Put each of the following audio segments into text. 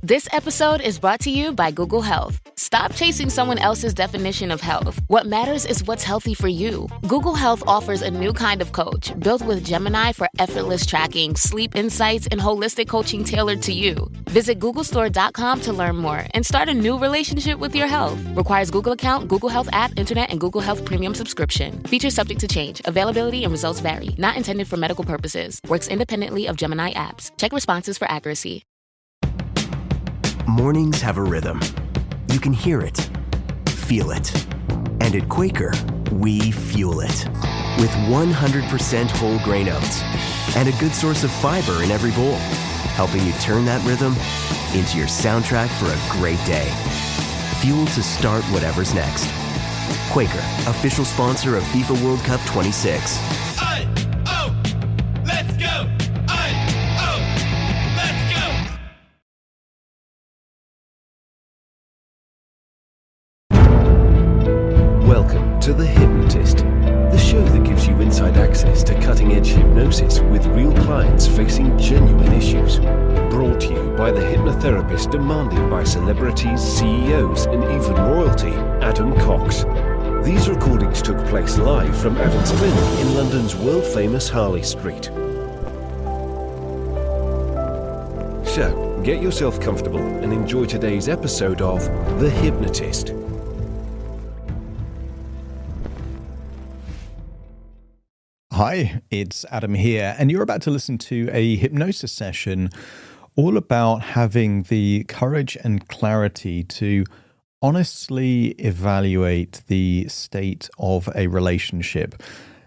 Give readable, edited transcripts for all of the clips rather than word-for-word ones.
This episode is brought to you by Google Health. Stop chasing someone else's definition of health. What matters is what's healthy for you. Google Health offers a new kind of coach built with Gemini for effortless tracking, sleep insights, and holistic coaching tailored to you. Visit googlestore.com to learn more and start a new relationship with your health. Requires Google account, Google Health app, internet, and Google Health premium subscription. Features subject to change. Availability and results vary. Not intended for medical purposes. Works independently of Gemini apps. Check responses for accuracy. Mornings have a rhythm. You can hear it, feel it. And at Quaker, we fuel it. With 100% whole grain oats and a good source of fiber in every bowl, helping you turn that rhythm into your soundtrack for a great day. Fuel to start whatever's next. Quaker, official sponsor of FIFA World Cup 26. Let's go! Welcome to The Hypnotist, the show that gives you inside access to cutting-edge hypnosis with real clients facing genuine issues. Brought to you by the hypnotherapist demanded by celebrities, CEOs, and even royalty, Adam Cox. These recordings took place live from Adam's clinic in London's world-famous Harley Street. So, get yourself comfortable and enjoy today's episode of The Hypnotist. Hi, it's Adam here, and you're about to listen to a hypnosis session all about having the courage and clarity to honestly evaluate the state of a relationship.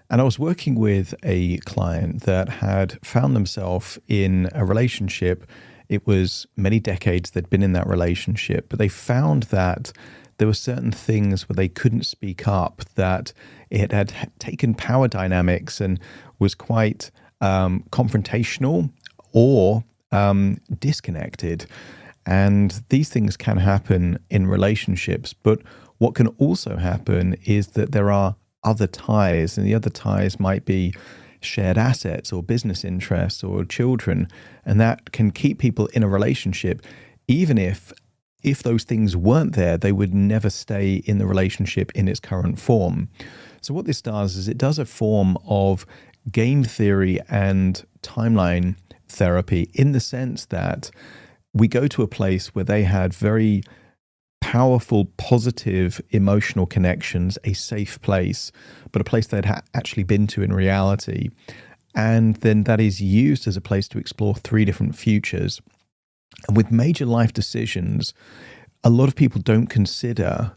And I was working with a client that had found themselves in a relationship. It was many decades they'd been in that relationship, but they found that there were certain things where they couldn't speak up, that it had taken power dynamics and was quite confrontational or disconnected. And these things can happen in relationships. But what can also happen is that there are other ties, and the other ties might be shared assets or business interests or children. And that can keep people in a relationship, even if those things weren't there, they would never stay in the relationship in its current form. So what this does is it does a form of game theory and timeline therapy, in the sense that we go to a place where they had very powerful, positive emotional connections, a safe place, but a place they'd actually been to in reality. And then that is used as a place to explore three different futures. And with major life decisions, a lot of people don't consider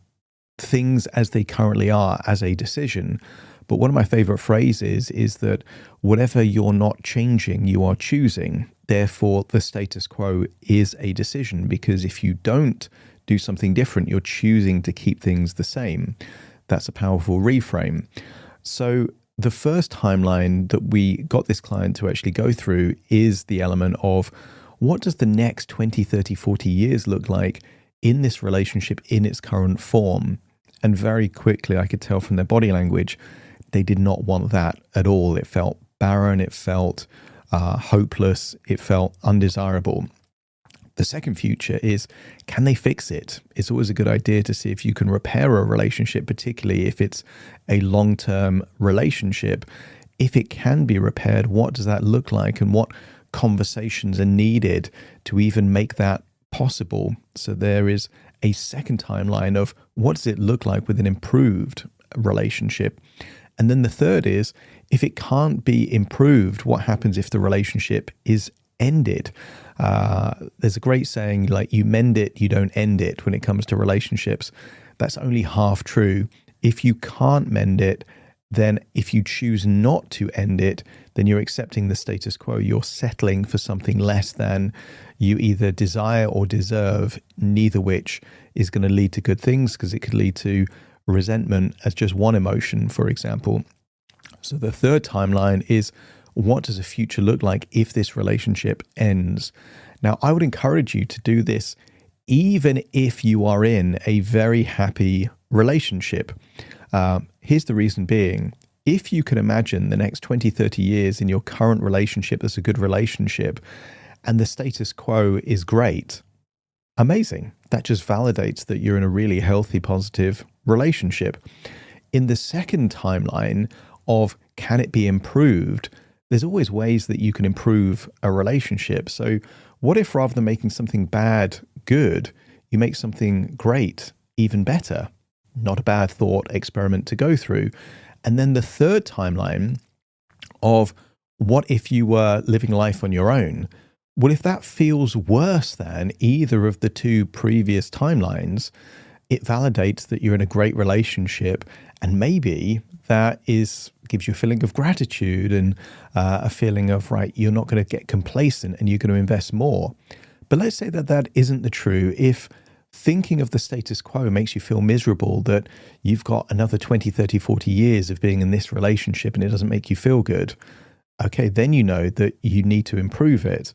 things as they currently are as a decision. But one of my favorite phrases is that whatever you're not changing, you are choosing. Therefore, the status quo is a decision, because if you don't do something different, you're choosing to keep things the same. That's a powerful reframe. So the first timeline that we got this client to actually go through is the element of, what does the next 20, 30, 40 years look like in this relationship in its current form? And very quickly, I could tell from their body language, they did not want that at all. It felt barren, it felt hopeless, it felt undesirable. The second future is, can they fix it? It's always a good idea to see if you can repair a relationship, particularly if it's a long-term relationship. If it can be repaired, what does that look like, and what conversations are needed to even make that possible? So there is a second timeline of, what does it look like with an improved relationship? And then the third is, if it can't be improved, what happens if the relationship is ended? There's a great saying, like, you mend it, you don't end it, when it comes to relationships. That's only half true. If you can't mend it, then if you choose not to end it, then you're accepting the status quo. You're settling for something less than you either desire or deserve, neither which is going to lead to good things, because it could lead to resentment as just one emotion, for example. So the third timeline is, what does a future look like if this relationship ends? Now, I would encourage you to do this even if you are in a very happy relationship. Here's the reason being. If you can imagine the next 20, 30 years in your current relationship that's a good relationship, and the status quo is great, amazing. That just validates that you're in a really healthy, positive relationship. In the second timeline of can it be improved, there's always ways that you can improve a relationship. So what if rather than making something bad good, you make something great even better? Not a bad thought experiment to go through. And then the third timeline of what if you were living life on your own? Well, if that feels worse than either of the two previous timelines, it validates that you're in a great relationship, and maybe that gives you a feeling of gratitude and a feeling of, right, you're not going to get complacent and you're going to invest more. But let's say that that isn't the true. If thinking of the status quo makes you feel miserable, that you've got another 20, 30, 40 years of being in this relationship and it doesn't make you feel good, okay, then you know that you need to improve it.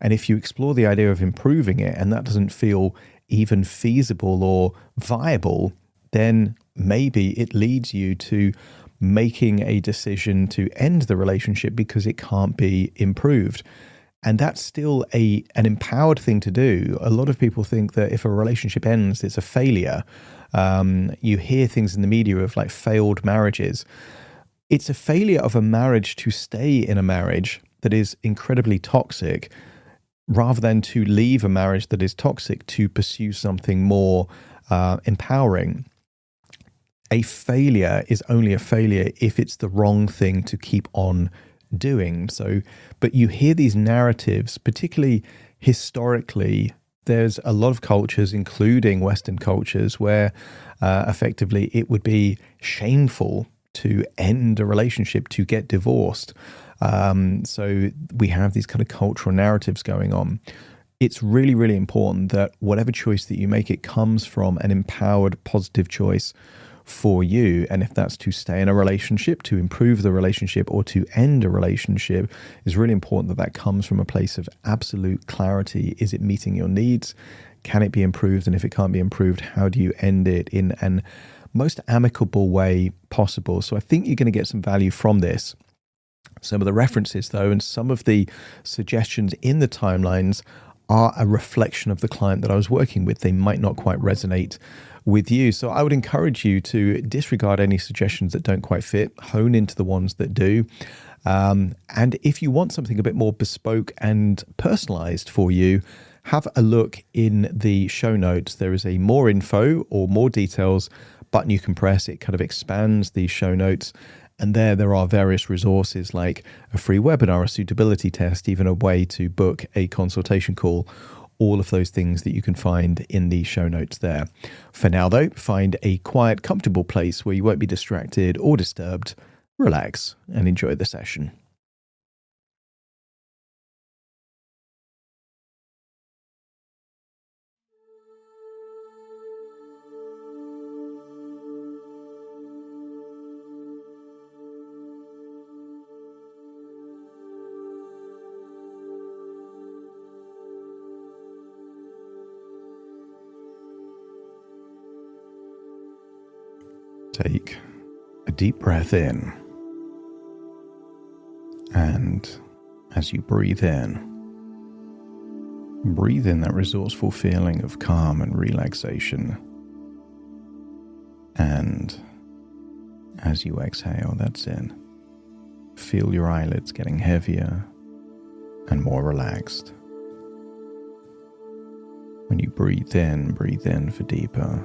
And if you explore the idea of improving it and that doesn't feel even feasible or viable, then maybe it leads you to making a decision to end the relationship because it can't be improved. And that's still an empowered thing to do. A lot of people think that if a relationship ends, it's a failure. You hear things in the media of like failed marriages. It's a failure of a marriage to stay in a marriage that is incredibly toxic, rather than to leave a marriage that is toxic to pursue something more empowering. A failure is only a failure if it's the wrong thing to keep on doing. So, but you hear these narratives, particularly historically. There's a lot of cultures, including Western cultures, where effectively it would be shameful to end a relationship, to get divorced. So we have these kind of cultural narratives going on. It's really, really important that whatever choice that you make, it comes from an empowered, positive choice for you. And if that's to stay in a relationship, to improve the relationship, or to end a relationship, it's really important that that comes from a place of absolute clarity. Is it meeting your needs? Can it be improved? And if it can't be improved, how do you end it in an most amicable way possible? So I think you're going to get some value from this. Some of the references, though, and some of the suggestions in the timelines are a reflection of the client that I was working with. They might not quite resonate with you. So I would encourage you to disregard any suggestions that don't quite fit, hone into the ones that do. And if you want something a bit more bespoke and personalized for you, have a look in the show notes. There is a more info or more details button you can press. It kind of expands the show notes. And there are various resources like a free webinar, a suitability test, even a way to book a consultation call. All of those things that you can find in the show notes there. For now, though, find a quiet, comfortable place where you won't be distracted or disturbed. Relax and enjoy the session. Take a deep breath in, and as you breathe in that resourceful feeling of calm and relaxation. And as you exhale, that's in. Feel your eyelids getting heavier and more relaxed. When you breathe in for deeper.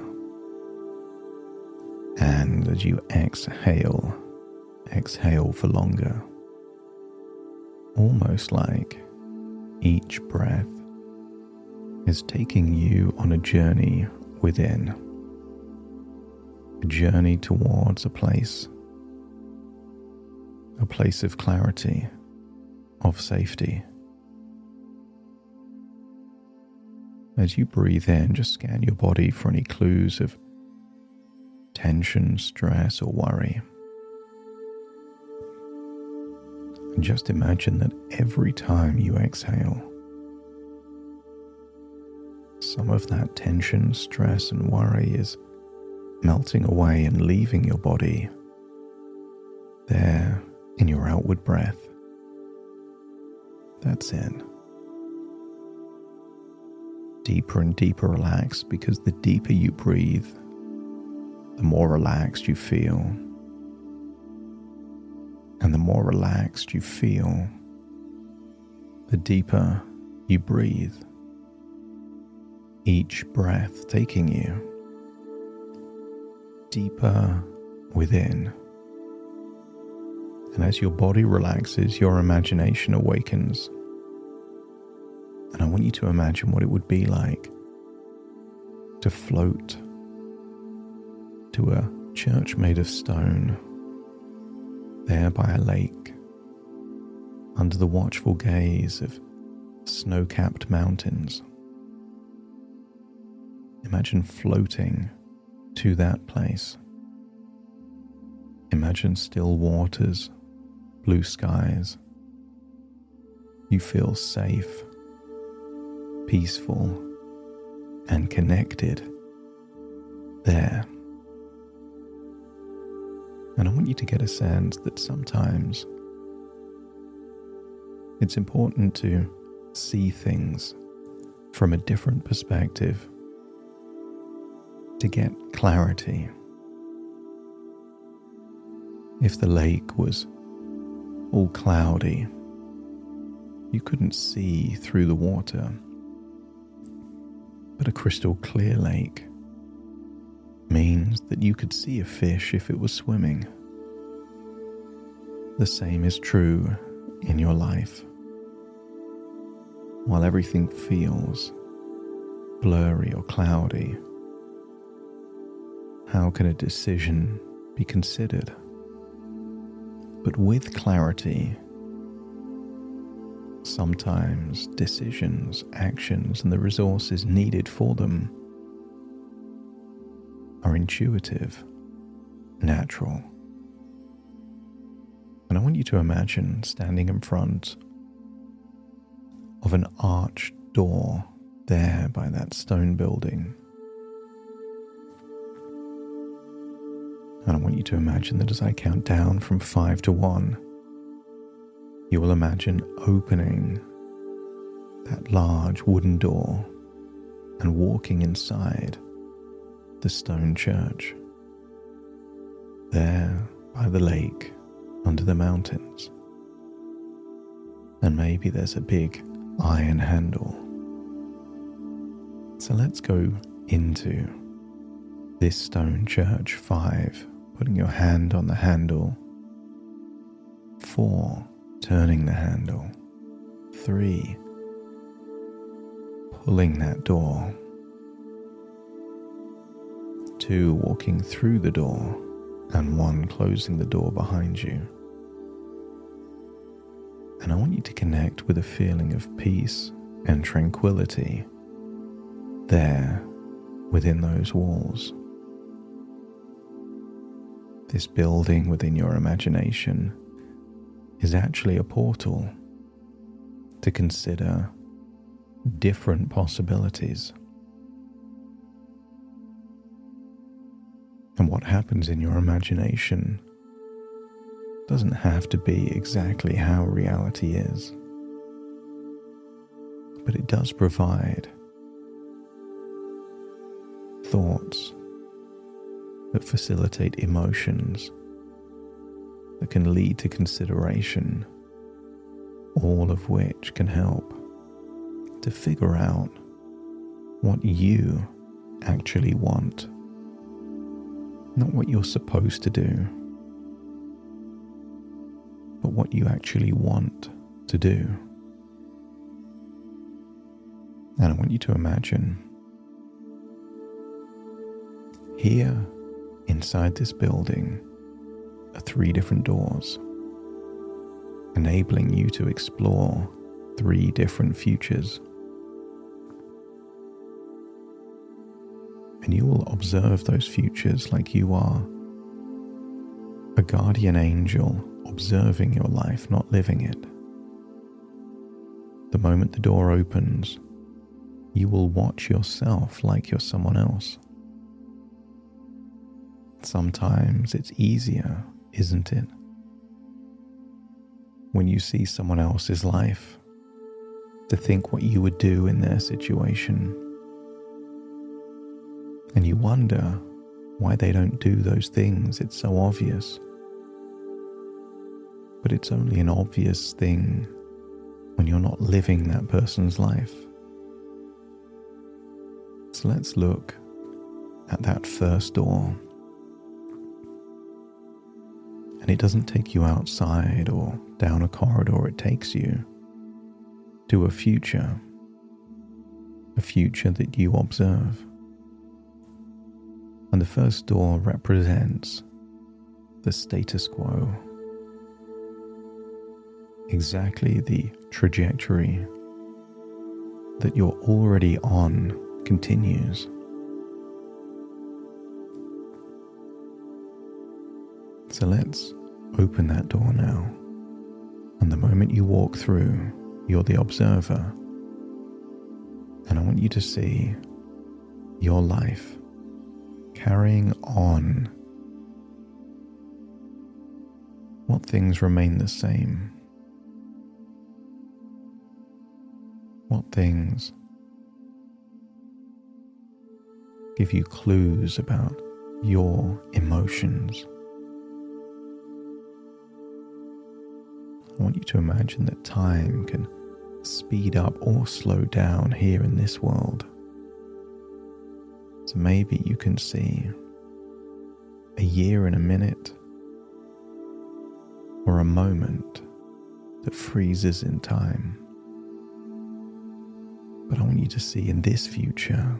And as you exhale for longer. Almost like each breath is taking you on a journey within. A journey towards a place of clarity, of safety. As you breathe in, just scan your body for any clues of tension, stress, or worry. And just imagine that every time you exhale, some of that tension, stress, and worry is melting away and leaving your body there in your outward breath. That's in. deeper and deeper relaxed, because the deeper you breathe, the more relaxed you feel. And the more relaxed you feel, the deeper you breathe. Each breath taking you deeper within. And as your body relaxes, your imagination awakens. And I want you to imagine what it would be like to float to a church made of stone, there by a lake, under the watchful gaze of snow-capped mountains. Imagine floating to that place. Imagine still waters, blue skies. You feel safe, peaceful, and connected there. And I want you to get a sense that sometimes it's important to see things from a different perspective, to get clarity. If the lake was all cloudy, you couldn't see through the water. But a crystal clear lake means that you could see a fish if it was swimming. The same is true in your life. While everything feels blurry or cloudy, how can a decision be considered? But with clarity, sometimes decisions, actions, and the resources needed for them are intuitive, natural. And I want you to imagine standing in front of an arched door there by that stone building. And I want you to imagine that as I count down from 5 to 1, you will imagine opening that large wooden door and walking inside the stone church, there by the lake under the mountains. And maybe there's a big iron handle. So let's go into this stone church. 5, putting your hand on the handle. 4, turning the handle. 3, pulling that door. 2, walking through the door, and 1, closing the door behind you. And I want you to connect with a feeling of peace and tranquility there within those walls. This building within your imagination is actually a portal to consider different possibilities. And what happens in your imagination doesn't have to be exactly how reality is, but it does provide thoughts that facilitate emotions that can lead to consideration, all of which can help to figure out what you actually want, not what you're supposed to do, but what you actually want to do. And I want you to imagine here inside this building are 3 different doors, enabling you to explore 3 different futures. And you will observe those futures like you are a guardian angel observing your life, not living it. The moment the door opens, you will watch yourself like you're someone else. Sometimes it's easier, isn't it? When you see someone else's life, to think what you would do in their situation. And you wonder why they don't do those things. It's so obvious. But it's only an obvious thing when you're not living that person's life. So let's look at that first door. And it doesn't take you outside or down a corridor, it takes you to a future that you observe. And the first door represents the status quo, exactly the trajectory that you're already on continues. So let's open that door now. And the moment you walk through, you're the observer. And I want you to see your life carrying on. What things remain the same? What things give you clues about your emotions? I want you to imagine that time can speed up or slow down here in this world. So maybe you can see a year in a minute, or a moment that freezes in time. But I want you to see in this future,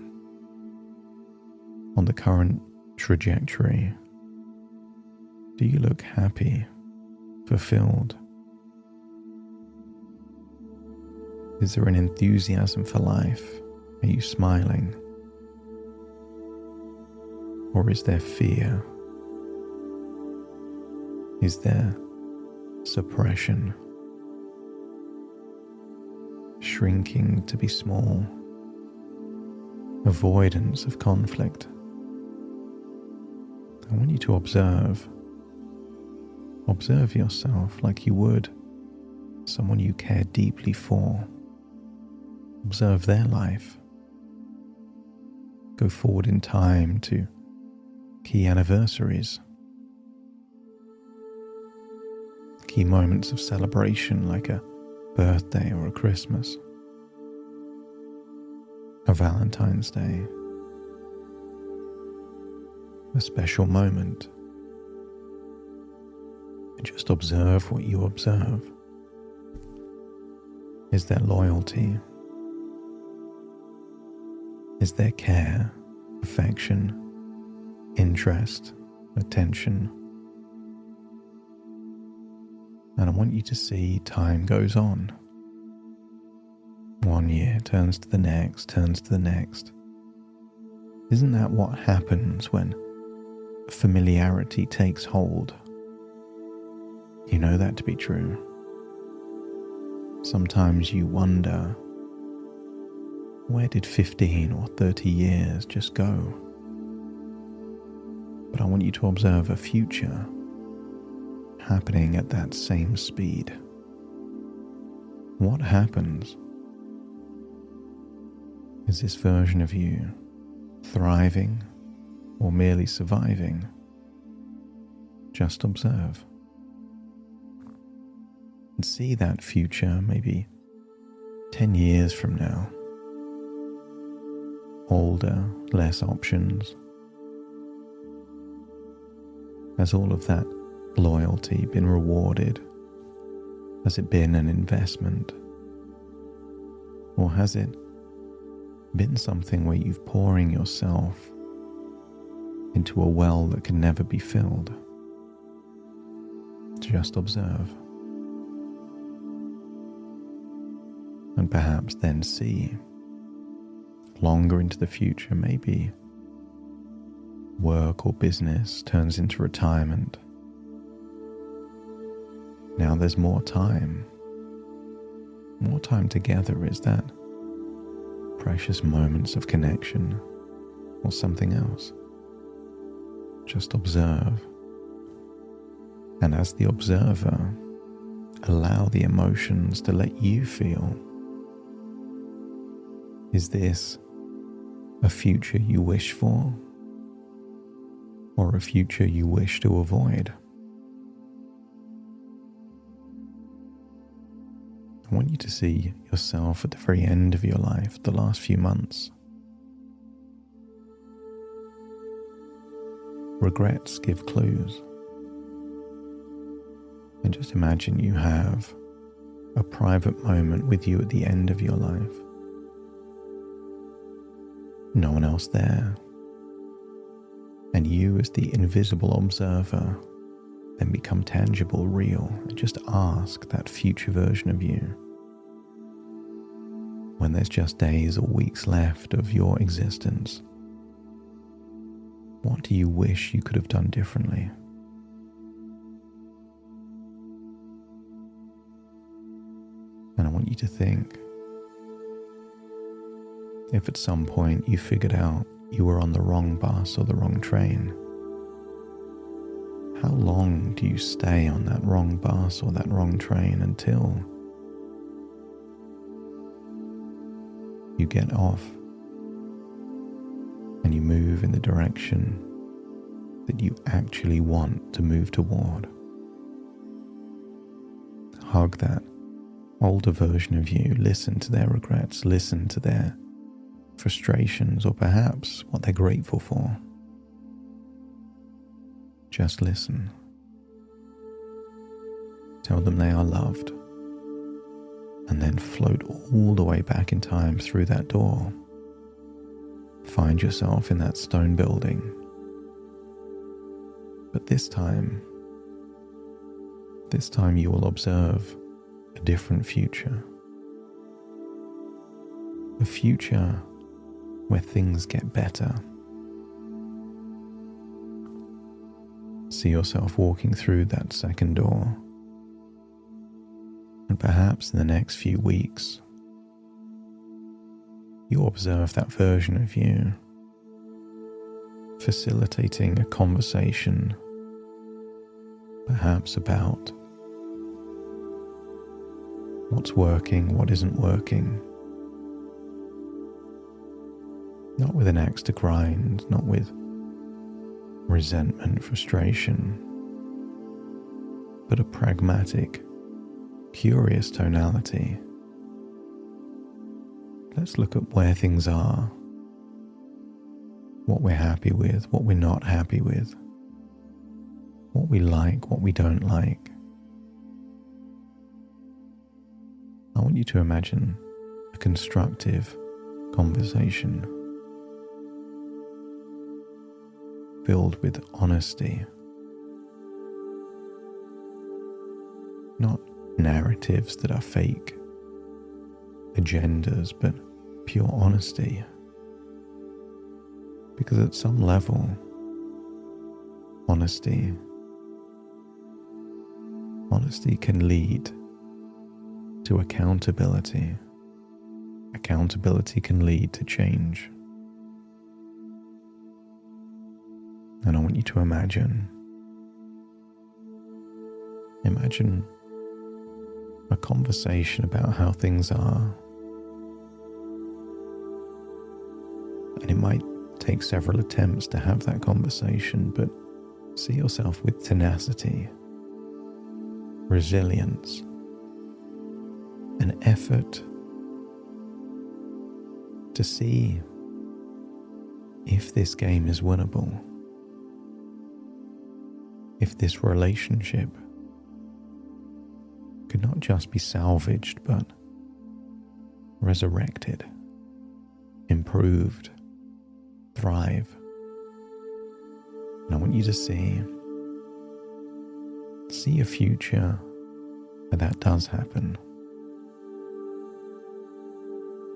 on the current trajectory, do you look happy, fulfilled? Is there an enthusiasm for life? Are you smiling? Or is there fear? Is there suppression? Shrinking to be small? Avoidance of conflict? I want you to observe. Observe yourself like you would someone you care deeply for. Observe their life. Go forward in time to key anniversaries, key moments of celebration like a birthday or a Christmas, a Valentine's Day, a special moment. And just observe what you observe. Is there loyalty? Is there care, affection, interest, attention? And I want you to see time goes on. 1 year turns to the next, turns to the next. Isn't that what happens when familiarity takes hold? You know that to be true. Sometimes you wonder, where did 15 or 30 years just go? But I want you to observe a future happening at that same speed. What happens? Is this version of you thriving or merely surviving? Just observe. And see that future maybe 10 years from now. Older, less options. Has all of that loyalty been rewarded? Has it been an investment? Or has it been something where you're pouring yourself into a well that can never be filled? Just observe. And perhaps then see, longer into the future, maybe work or business turns into retirement. Now there's more time. More time together. Is that precious moments of connection or something else? Just observe. And as the observer, allow the emotions to let you feel. Is this A future you wish for, or a future you wish to avoid? I want you to see yourself at the very end of your life, the last few months. Regrets give clues. And just imagine you have a private moment with you at the end of your life. No one else there. And you, as the invisible observer, then become tangible, real, and just ask that future version of you, when there's just days or weeks left of your existence, what do you wish you could have done differently? And I want you to think, if at some point you figured out you were on the wrong bus or the wrong train, how long do you stay on that wrong bus or that wrong train until you get off and you move in the direction that you actually want to move toward? Hug that older version of you, listen to their regrets, listen to their frustrations, or perhaps what they're grateful for. Just listen. Tell them they are loved, and then float all the way back in time through that door. Find yourself in that stone building. But this time you will observe a different future. A future where things get better. See yourself walking through that second door, and perhaps in the next few weeks, you observe that version of you facilitating a conversation, perhaps about what's working, what isn't working. Not with an axe to grind, not with resentment, frustration, but a pragmatic, curious tonality. Let's look at where things are, what we're happy with, what we're not happy with, what we like, what we don't like. I want you to imagine a constructive conversation filled with honesty, not narratives that are fake, agendas, but pure honesty. Because at some level, honesty can lead to accountability. Accountability can lead to change. And I want you to imagine a conversation about how things are. And it might take several attempts to have that conversation, but see yourself with tenacity, resilience, an effort to see if this game is winnable. If this relationship could not just be salvaged, but resurrected, improved, thrive. And I want you to see a future where that does happen.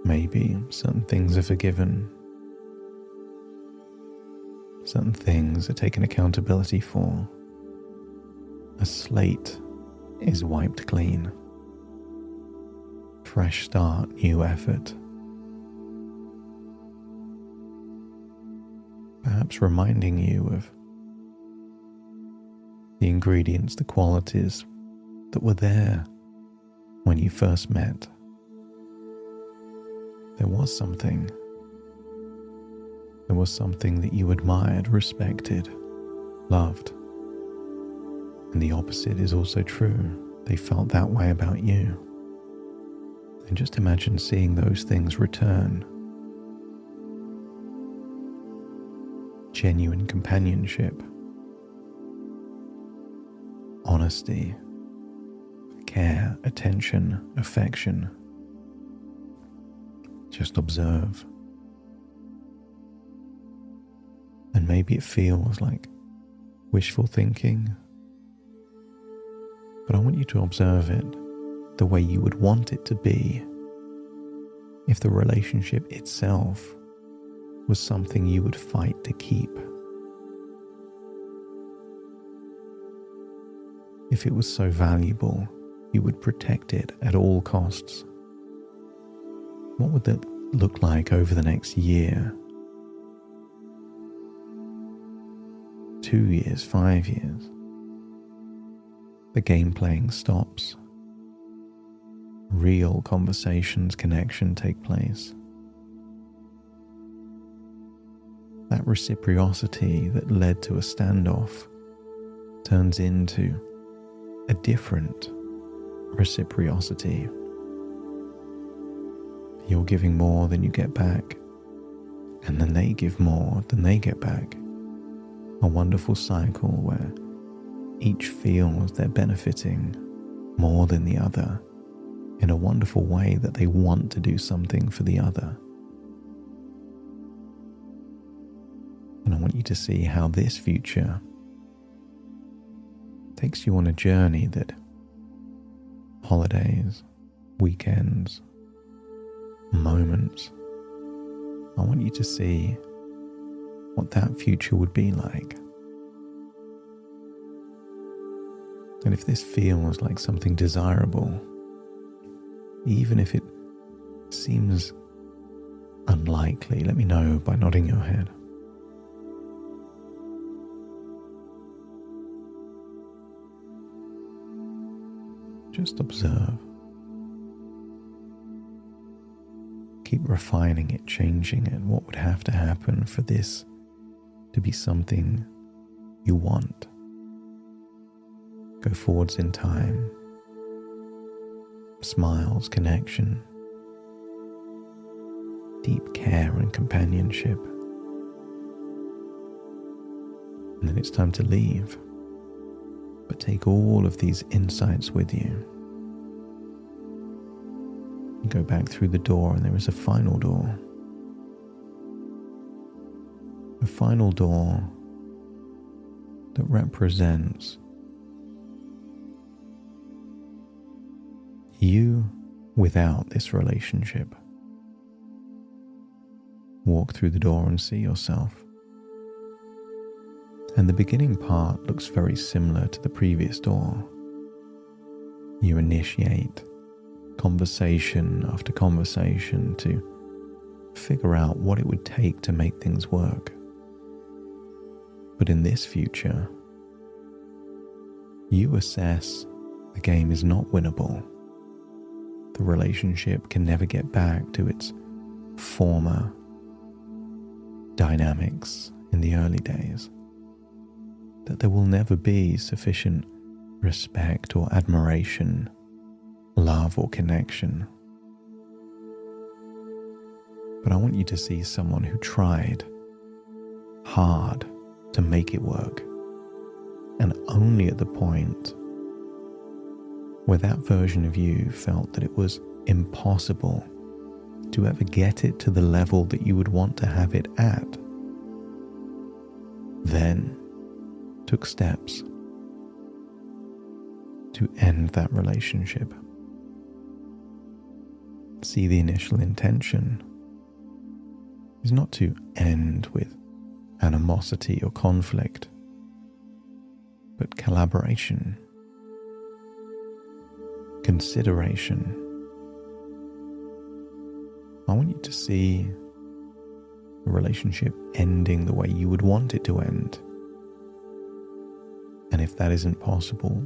Maybe certain things are forgiven, certain things are taken accountability for. A slate is wiped clean. Fresh start, new effort. Perhaps reminding you of the ingredients, the qualities that were there when you first met. There was something there was something that you admired, respected, loved. And the opposite is also true. They felt that way about you. And just imagine seeing those things return. Genuine companionship, honesty, care, attention, affection. Just observe. And maybe it feels like wishful thinking, but I want you to observe it the way you would want it to be if the relationship itself was something you would fight to keep. If it was so valuable, you would protect it at all costs. What would that look like over the next year? 2 years, 5 years? The game playing stops. Real conversations, connection take place. That reciprocity that led to a standoff turns into a different reciprocity. You're giving more than you get back, and then they give more than they get back. A wonderful cycle where each feels they're benefiting more than the other in a wonderful way that they want to do something for the other. And I want you to see how this future takes you on a journey that holidays, weekends, moments, I want you to see what that future would be like. And if this feels like something desirable, even if it seems unlikely, let me know by nodding your head. Just observe. Keep refining it, changing it. What would have to happen for this to be something you want? Go forwards in time. Smiles, connection, deep care and companionship. And then it's time to leave. But take all of these insights with you. You go back through the door and there is a final door. A final door that represents you without this relationship. Walk through the door and see yourself. And the beginning part looks very similar to the previous door. You initiate conversation after conversation to figure out what it would take to make things work. But in this future, you assess the game is not winnable. The relationship can never get back to its former dynamics in the early days. That there will never be sufficient respect or admiration, love or connection. But I want you to see someone who tried hard to make it work, and only at the point where that version of you felt that it was impossible to ever get it to the level that you would want to have it at, then took steps to end that relationship. See, the initial intention is not to end with animosity or conflict, but collaboration, consideration. I want you to see the relationship ending the way you would want it to end. And if that isn't possible,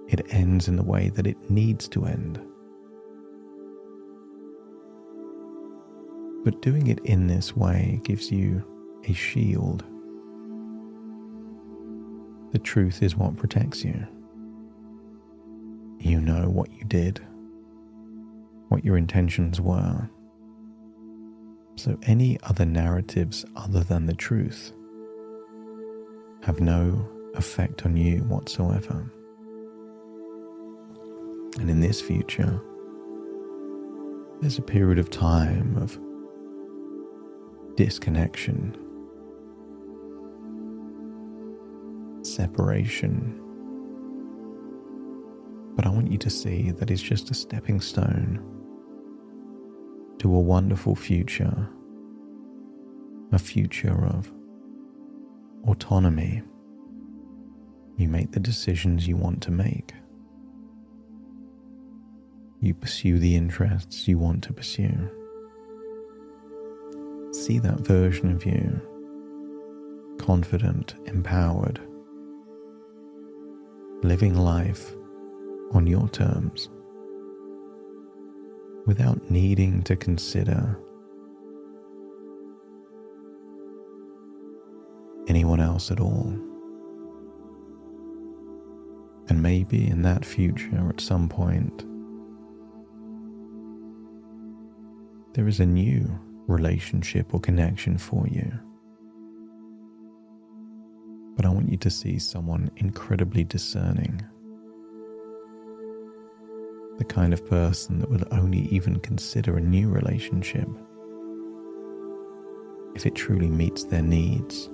it ends in the way that it needs to end. But doing it in this way gives you a shield. The truth is what protects you. You know what you did, what your intentions were. So any other narratives other than the truth have no effect on you whatsoever. And in this future, there's a period of time of disconnection, separation. But I want you to see that it's just a stepping stone to a wonderful future, a future of autonomy. You make the decisions you want to make. You pursue the interests you want to pursue. See that version of you, confident, empowered, living life on your terms, without needing to consider anyone else at all. And maybe in that future, at some point, there is a new relationship or connection for you. But I want you to see someone incredibly discerning, the kind of person that would only even consider a new relationship if it truly meets their needs,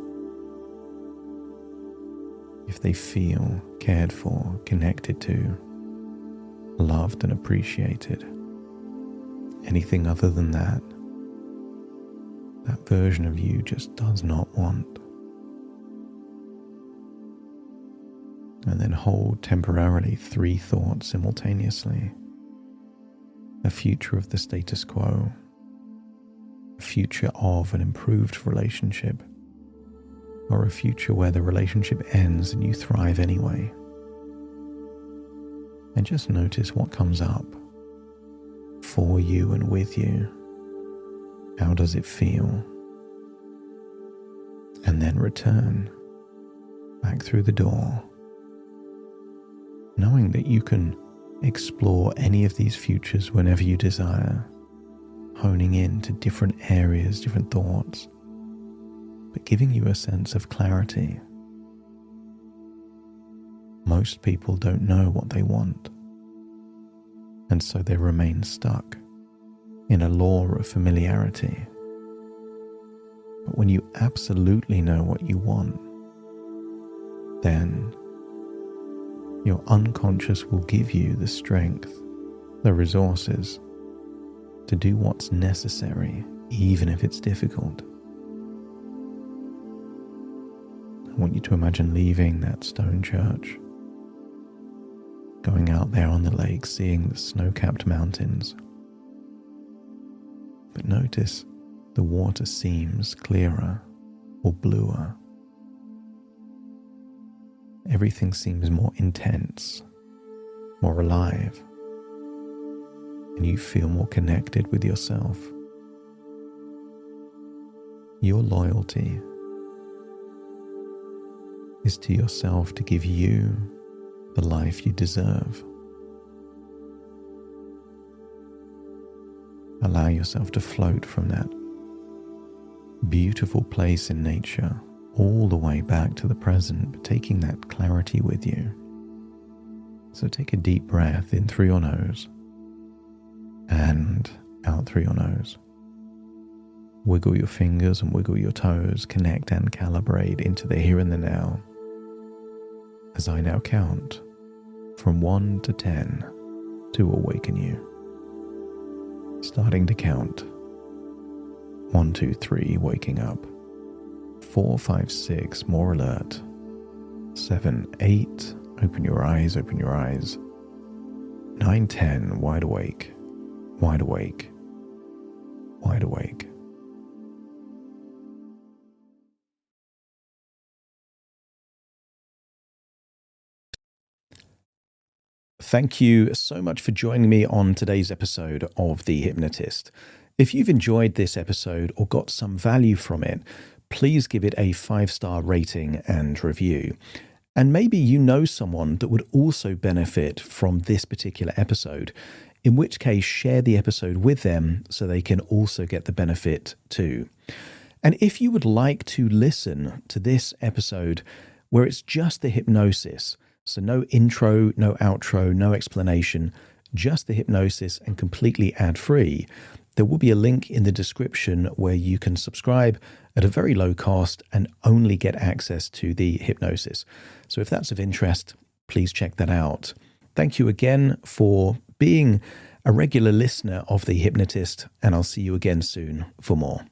if they feel cared for, connected to, loved and appreciated. Anything other than that version of you just does not want. And then hold temporarily 3 thoughts simultaneously. A future of the status quo, a future of an improved relationship, or a future where the relationship ends and you thrive anyway. And just notice what comes up for you and with you. How does it feel? And then return back through the door, knowing that you can explore any of these futures whenever you desire, honing in to different areas, different thoughts, but giving you a sense of clarity. Most people don't know what they want, and so they remain stuck in a law of familiarity. But when you absolutely know what you want, then your unconscious will give you the strength, the resources to do what's necessary, even if it's difficult. I want you to imagine leaving that stone church, going out there on the lake, seeing the snow-capped mountains. But notice the water seems clearer or bluer. Everything seems more intense, more alive, and you feel more connected with yourself. Your loyalty is to yourself to give you the life you deserve. Allow yourself to float from that beautiful place in nature all the way back to the present, but taking that clarity with you. So take a deep breath in through your nose and out through your nose. Wiggle your fingers and wiggle your toes, connect and calibrate into the here and the now. As I now count from 1 to 10 to awaken you. Starting to count. 1, 2, 3, waking up. 4, 5, 6, more alert. 7, 8, open your eyes, open your eyes. 9, 10, wide awake, wide awake, wide awake. Thank you so much for joining me on today's episode of The Hypnotist. If you've enjoyed this episode or got some value from it, please give it a 5-star rating and review. And maybe you know someone that would also benefit from this particular episode, in which case share the episode with them so they can also get the benefit too. And if you would like to listen to this episode where it's just the hypnosis, so no intro, no outro, no explanation, just the hypnosis and completely ad-free, there will be a link in the description where you can subscribe at a very low cost and only get access to the hypnosis. So if that's of interest, please check that out. Thank you again for being a regular listener of The Hypnotist, and I'll see you again soon for more.